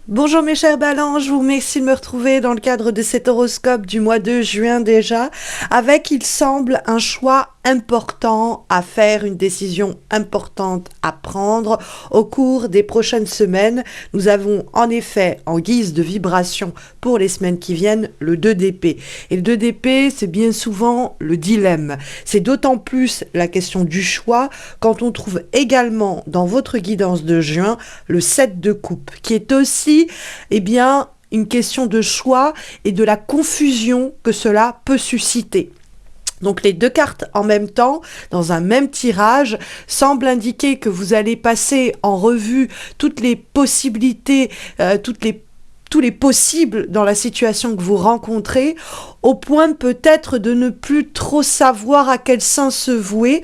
Bonjour mes chers balances, je vous remercie de me retrouver dans le cadre de cet horoscope du mois de juin déjà, avec il semble un choix important à faire, une décision importante à prendre au cours des prochaines semaines. Nous avons en effet en guise de vibration pour les semaines qui viennent le 2 d'épée. Et le 2 d'épée, c'est bien souvent le dilemme. C'est d'autant plus la question du choix quand on trouve également dans votre guidance de juin le 7 de coupe, qui est aussi une question de choix et de la confusion que cela peut susciter. Donc les deux cartes en même temps, dans un même tirage, semblent indiquer que vous allez passer en revue toutes les possibilités, tous les possibles dans la situation que vous rencontrez, au point peut-être de ne plus trop savoir à quel sens se vouer,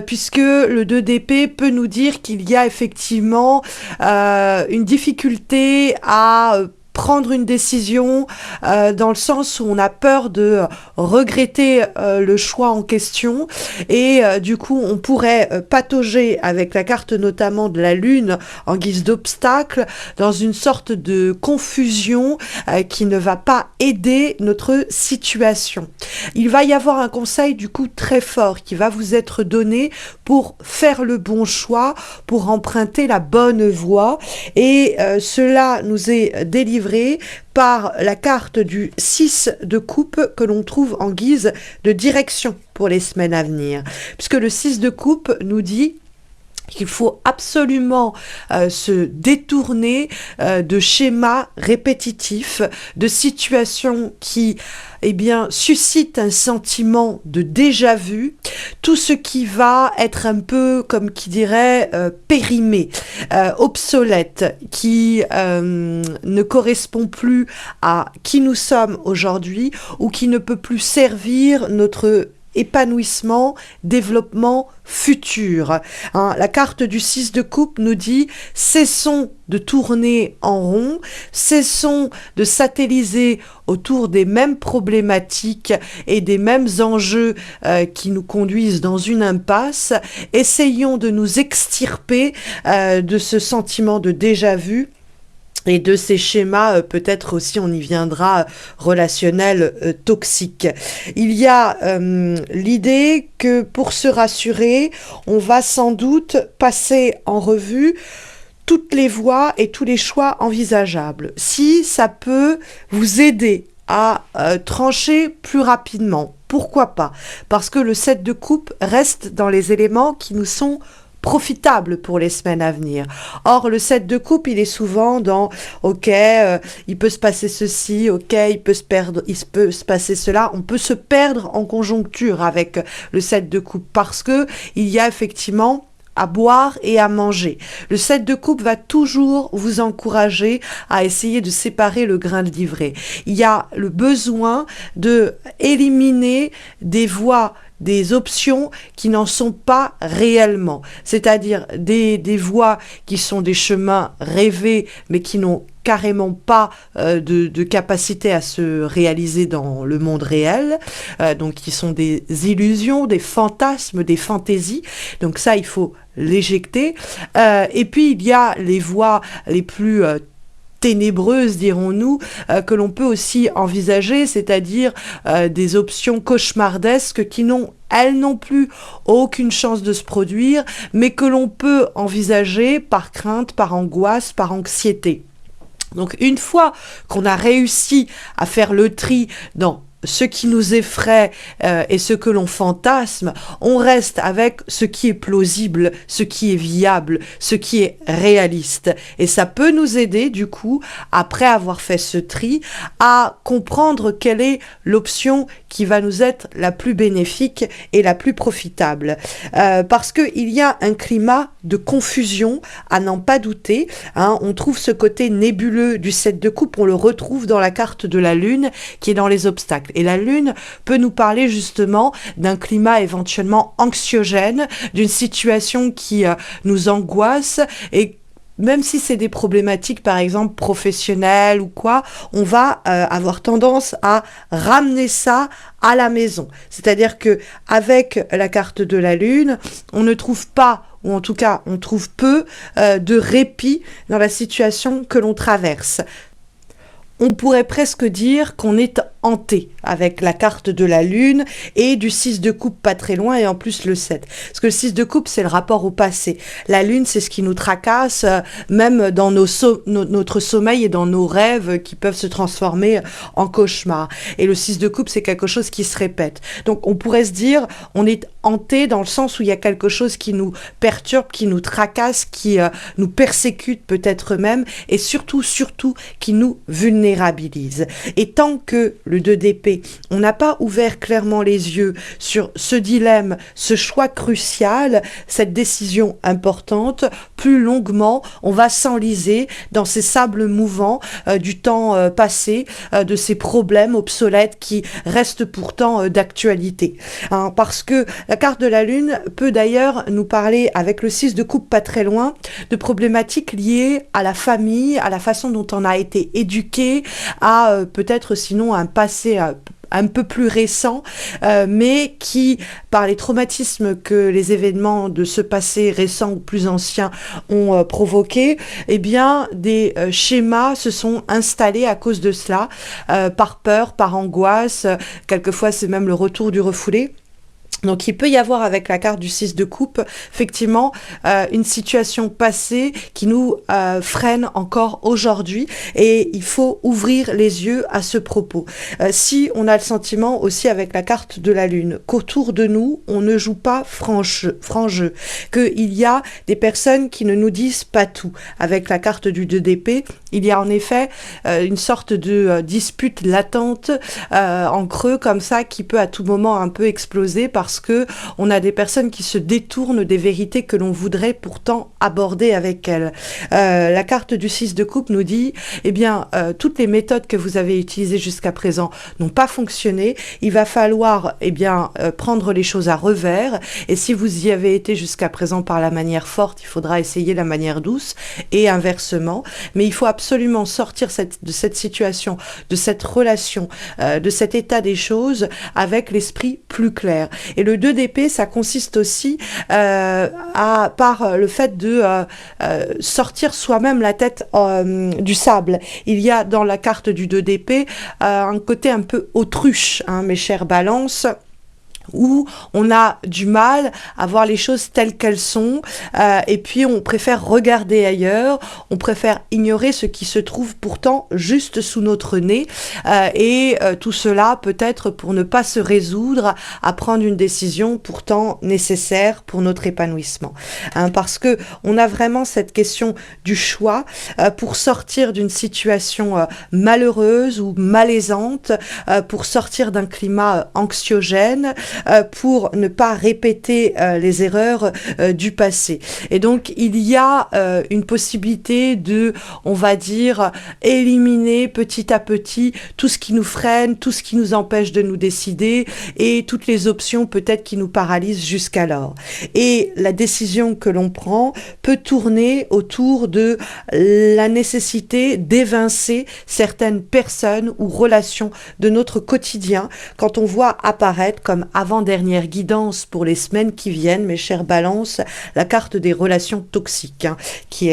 puisque le 2 d'épée peut nous dire qu'il y a effectivement une difficulté à prendre une décision dans le sens où on a peur de regretter le choix en question et du coup on pourrait patauger avec la carte notamment de la lune en guise d'obstacle dans une sorte de confusion qui ne va pas aider notre situation. Il va y avoir un conseil du coup très fort qui va vous être donné pour faire le bon choix, pour emprunter la bonne voie et cela nous est délivré par la carte du 6 de coupe que l'on trouve en guise de direction pour les semaines à venir. Puisque le 6 de coupe nous dit qu'il faut absolument se détourner de schémas répétitifs, de situations qui suscitent un sentiment de déjà-vu, tout ce qui va être un peu, comme qui dirait, périmé, obsolète, qui ne correspond plus à qui nous sommes aujourd'hui ou qui ne peut plus servir notre épanouissement, développement futur. La carte du 6 de coupe nous dit cessons de tourner en rond, cessons de satelliser autour des mêmes problématiques et des mêmes enjeux qui nous conduisent dans une impasse, essayons de nous extirper de ce sentiment de déjà-vu et de ces schémas, peut-être aussi on y viendra, relationnels toxiques. Il y a l'idée que pour se rassurer, on va sans doute passer en revue toutes les voies et tous les choix envisageables. Si ça peut vous aider à trancher plus rapidement, pourquoi pas? Parce que le 7 de coupe reste dans les éléments qui nous sont profitable pour les semaines à venir. Or, le 7 de coupe, il est souvent dans « Ok, il peut se passer ceci, ok, il peut se passer cela ». On peut se perdre en conjoncture avec le 7 de coupe parce que il y a effectivement à boire et à manger. Le 7 de coupe va toujours vous encourager à essayer de séparer le grain de livret. Il y a le besoin de éliminer des voies, des options qui n'en sont pas réellement, c'est-à-dire des voies qui sont des chemins rêvés mais qui n'ont carrément pas de capacité à se réaliser dans le monde réel, donc qui sont des illusions, des fantasmes, des fantaisies, donc ça il faut l'éjecter, et puis il y a les voies les plus ténébreuses, dirons-nous, que l'on peut aussi envisager, c'est-à-dire des options cauchemardesques qui n'ont elles non plus aucune chance de se produire, mais que l'on peut envisager par crainte, par angoisse, par anxiété. Donc une fois qu'on a réussi à faire le tri dans ce qui nous effraie et ce que l'on fantasme, on reste avec ce qui est plausible, ce qui est viable, ce qui est réaliste. Et ça peut nous aider, du coup, après avoir fait ce tri, à comprendre quelle est l'option qui va nous être la plus bénéfique et la plus profitable. Parce qu'il y a un climat de confusion, à n'en pas douter. On trouve ce côté nébuleux du 7 de coupe, on le retrouve dans la carte de la lune qui est dans les obstacles. Et la lune peut nous parler justement d'un climat éventuellement anxiogène, d'une situation qui nous angoisse et même si c'est des problématiques, par exemple, professionnelles ou quoi, on va avoir tendance à ramener ça à la maison. C'est-à-dire que avec la carte de la lune, on ne trouve pas ou en tout cas on trouve peu de répit dans la situation que l'on traverse. On pourrait presque dire qu'on est hanté avec la carte de la lune et du 6 de coupe pas très loin et en plus le 7. Parce que le 6 de coupe, c'est le rapport au passé. La lune, c'est ce qui nous tracasse, même dans notre sommeil et dans nos rêves qui peuvent se transformer en cauchemar. Et le 6 de coupe, c'est quelque chose qui se répète. Donc on pourrait se dire, on est hanté dans le sens où il y a quelque chose qui nous perturbe, qui nous tracasse, qui nous persécute peut-être même, et surtout qui nous vulnérabilise. Et tant que le 2 d'épée, on n'a pas ouvert clairement les yeux sur ce dilemme, ce choix crucial, cette décision importante, plus longuement, on va s'enliser dans ces sables mouvants du temps passé, de ces problèmes obsolètes qui restent pourtant d'actualité. Hein, parce que la carte de la lune peut d'ailleurs nous parler, avec le 6 de coupe pas très loin, de problématiques liées à la famille, à la façon dont on a été éduqué, à peut-être sinon un passé un peu plus récent, mais qui, par les traumatismes que les événements de ce passé récent ou plus ancien ont provoqué, eh bien, des schémas se sont installés à cause de cela, par peur, par angoisse, quelquefois c'est même le retour du refoulé. Donc il peut y avoir avec la carte du 6 de coupe, effectivement, une situation passée qui nous freine encore aujourd'hui et il faut ouvrir les yeux à ce propos. Si on a le sentiment aussi avec la carte de la lune qu'autour de nous, on ne joue pas franc jeu, qu'il y a des personnes qui ne nous disent pas tout. Avec la carte du 2 d'épée, il y a en effet une sorte de dispute latente en creux comme ça qui peut à tout moment un peu exploser parce que on a des personnes qui se détournent des vérités que l'on voudrait pourtant aborder avec elles. La carte du 6 de coupe nous dit, eh bien, toutes les méthodes que vous avez utilisées jusqu'à présent n'ont pas fonctionné. Il va falloir, eh bien, prendre les choses à revers. Et si vous y avez été jusqu'à présent par la manière forte, il faudra essayer la manière douce et inversement. Mais il faut absolument sortir de cette situation, de cette relation, de cet état des choses avec l'esprit plus clair. Et le 2 d'épée, ça consiste aussi par le fait de sortir soi-même la tête du sable. Il y a dans la carte du 2 d'épée un côté un peu autruche, hein, mes chères balances, où on a du mal à voir les choses telles qu'elles sont et puis on préfère regarder ailleurs, on préfère ignorer ce qui se trouve pourtant juste sous notre nez et tout cela peut-être pour ne pas se résoudre à prendre une décision pourtant nécessaire pour notre épanouissement. Hein, parce que on a vraiment cette question du choix pour sortir d'une situation malheureuse ou malaisante, pour sortir d'un climat anxiogène, pour ne pas répéter les erreurs du passé. Et donc, il y a une possibilité de, on va dire, éliminer petit à petit tout ce qui nous freine, tout ce qui nous empêche de nous décider et toutes les options peut-être qui nous paralysent jusqu'alors. Et la décision que l'on prend peut tourner autour de la nécessité d'évincer certaines personnes ou relations de notre quotidien quand on voit apparaître comme avant-dernière guidance pour les semaines qui viennent, mes chères balances, la carte des relations toxiques, hein, qui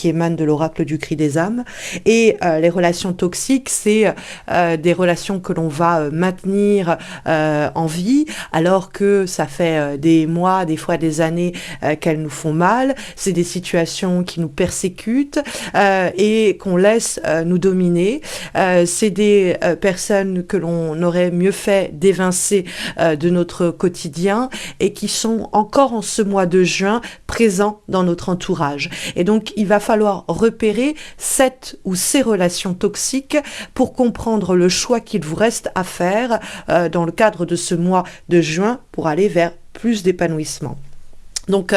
émane de l'oracle du cri des âmes. Et les relations toxiques, c'est des relations que l'on va maintenir en vie, alors que ça fait des mois, des fois des années qu'elles nous font mal. C'est des situations qui nous persécutent et qu'on laisse nous dominer. C'est des personnes que l'on aurait mieux fait d'évincer de notre quotidien et qui sont encore en ce mois de juin présents dans notre entourage. Et donc, il va falloir repérer cette ou ces relations toxiques pour comprendre le choix qu'il vous reste à faire dans le cadre de ce mois de juin pour aller vers plus d'épanouissement. Donc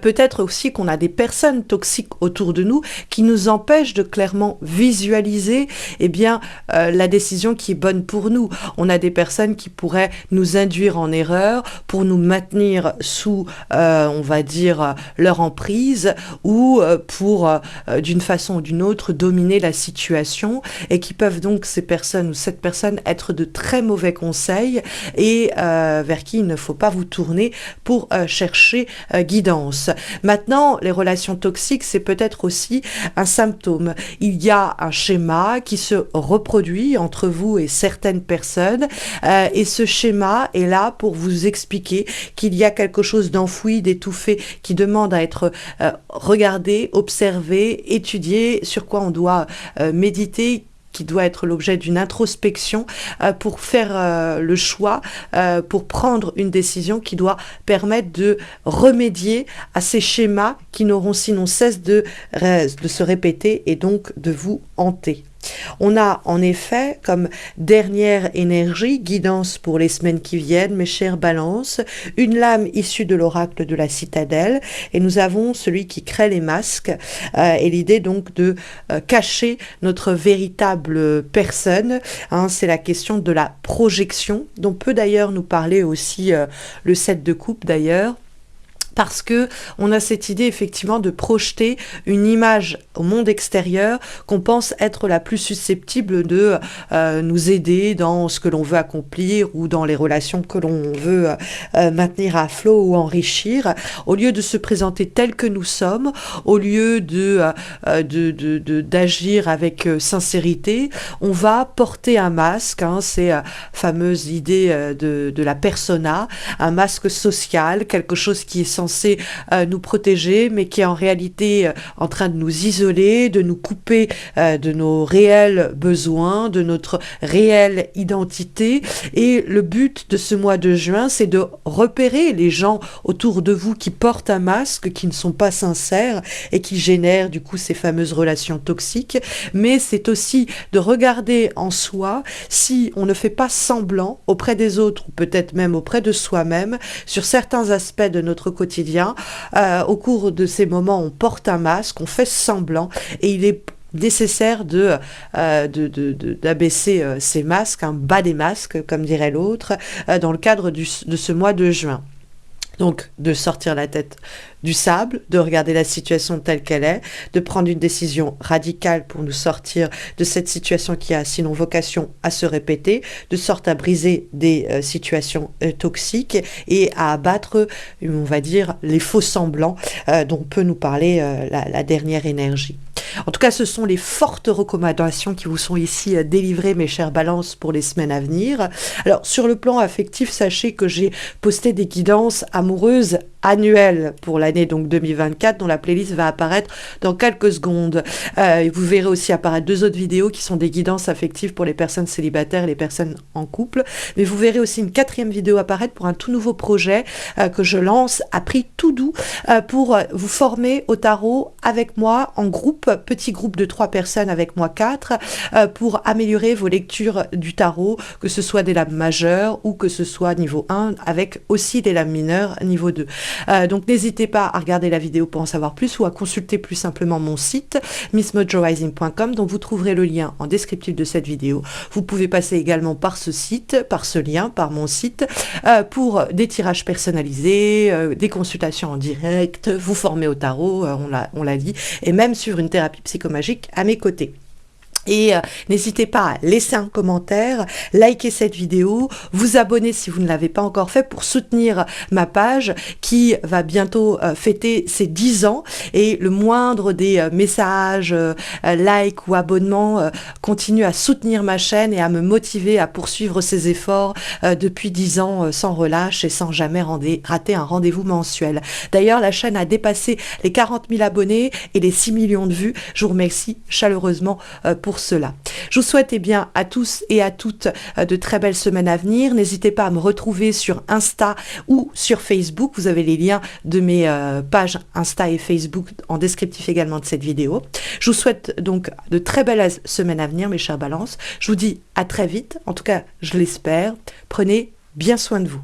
peut-être aussi qu'on a des personnes toxiques autour de nous qui nous empêchent de clairement visualiser eh bien la décision qui est bonne pour nous. On a des personnes qui pourraient nous induire en erreur pour nous maintenir sous on va dire leur emprise ou pour d'une façon ou d'une autre dominer la situation et qui peuvent donc ces personnes ou cette personne être de très mauvais conseils et vers qui il ne faut pas vous tourner pour chercher guidance. Maintenant, les relations toxiques, c'est peut-être aussi un symptôme. Il y a un schéma qui se reproduit entre vous et certaines personnes, et ce schéma est là pour vous expliquer qu'il y a quelque chose d'enfoui, d'étouffé, qui demande à être regardé, observé, étudié, sur quoi on doit méditer, qui doit être l'objet d'une introspection pour faire le choix, pour prendre une décision qui doit permettre de remédier à ces schémas qui n'auront sinon cesse de se répéter et donc de vous hanter. On a en effet comme dernière énergie, guidance pour les semaines qui viennent, mes chères balances, une lame issue de l'oracle de la citadelle, et nous avons celui qui crée les masques, et l'idée donc de cacher notre véritable personne, hein, c'est la question de la projection, dont peut d'ailleurs nous parler aussi le 7 de coupe d'ailleurs, parce que on a cette idée effectivement de projeter une image au monde extérieur qu'on pense être la plus susceptible de nous aider dans ce que l'on veut accomplir ou dans les relations que l'on veut maintenir à flot ou enrichir, au lieu de se présenter tel que nous sommes, au lieu d'agir avec sincérité, on va porter un masque, hein, c'est la fameuse idée de la persona, un masque social, quelque chose qui est censé nous protéger, mais qui est en réalité en train de nous isoler, de nous couper de nos réels besoins, de notre réelle identité. Et le but de ce mois de juin, c'est de repérer les gens autour de vous qui portent un masque, qui ne sont pas sincères et qui génèrent du coup ces fameuses relations toxiques. Mais c'est aussi de regarder en soi si on ne fait pas semblant auprès des autres ou peut-être même auprès de soi-même sur certains aspects de notre quotidien. Au cours de ces moments, on porte un masque, on fait semblant et il est nécessaire d'abaisser ces masques, un bas des masques, comme dirait l'autre, dans le cadre de ce mois de juin. Donc, de sortir la tête du sable, de regarder la situation telle qu'elle est, de prendre une décision radicale pour nous sortir de cette situation qui a sinon vocation à se répéter, de sorte à briser des situations toxiques et à abattre, on va dire, les faux semblants dont peut nous parler la dernière énergie. En tout cas, ce sont les fortes recommandations qui vous sont ici délivrées, mes chères balances, pour les semaines à venir. Alors, sur le plan affectif, sachez que j'ai posté des guidances amoureuses annuelles pour l'année donc 2024, dont la playlist va apparaître dans quelques secondes. Vous verrez aussi apparaître 2 autres vidéos qui sont des guidances affectives pour les personnes célibataires et les personnes en couple. Mais vous verrez aussi une 4e vidéo apparaître pour un tout nouveau projet que je lance à prix tout doux pour vous former au tarot avec moi en groupe, petit groupe de 3 personnes avec moi 4, pour améliorer vos lectures du tarot, que ce soit des lames majeures ou que ce soit niveau 1 avec aussi des lames mineures niveau 2. Donc n'hésitez pas à regarder la vidéo pour en savoir plus ou à consulter plus simplement mon site missmojorising.com, dont vous trouverez le lien en descriptif de cette vidéo. Vous pouvez passer également par ce site, par ce lien, par mon site, pour des tirages personnalisés, des consultations en direct, vous former au tarot, on l'a dit, et même suivre une thérapie psychomagique à mes côtés. Et n'hésitez pas à laisser un commentaire, liker cette vidéo, vous abonner si vous ne l'avez pas encore fait pour soutenir ma page qui va bientôt fêter ses 10 ans, et le moindre des messages, likes ou abonnements continue à soutenir ma chaîne et à me motiver à poursuivre ces efforts depuis 10 ans sans relâche et sans jamais rater un rendez-vous mensuel. D'ailleurs, la chaîne a dépassé les 40 000 abonnés et les 6 millions de vues. Je vous remercie chaleureusement pour cela. Je vous souhaite bien à tous et à toutes de très belles semaines à venir. N'hésitez pas à me retrouver sur Insta ou sur Facebook. Vous avez les liens de mes pages Insta et Facebook en descriptif également de cette vidéo. Je vous souhaite donc de très belles semaines à venir, mes chères balances. Je vous dis à très vite. En tout cas, je l'espère. Prenez bien soin de vous.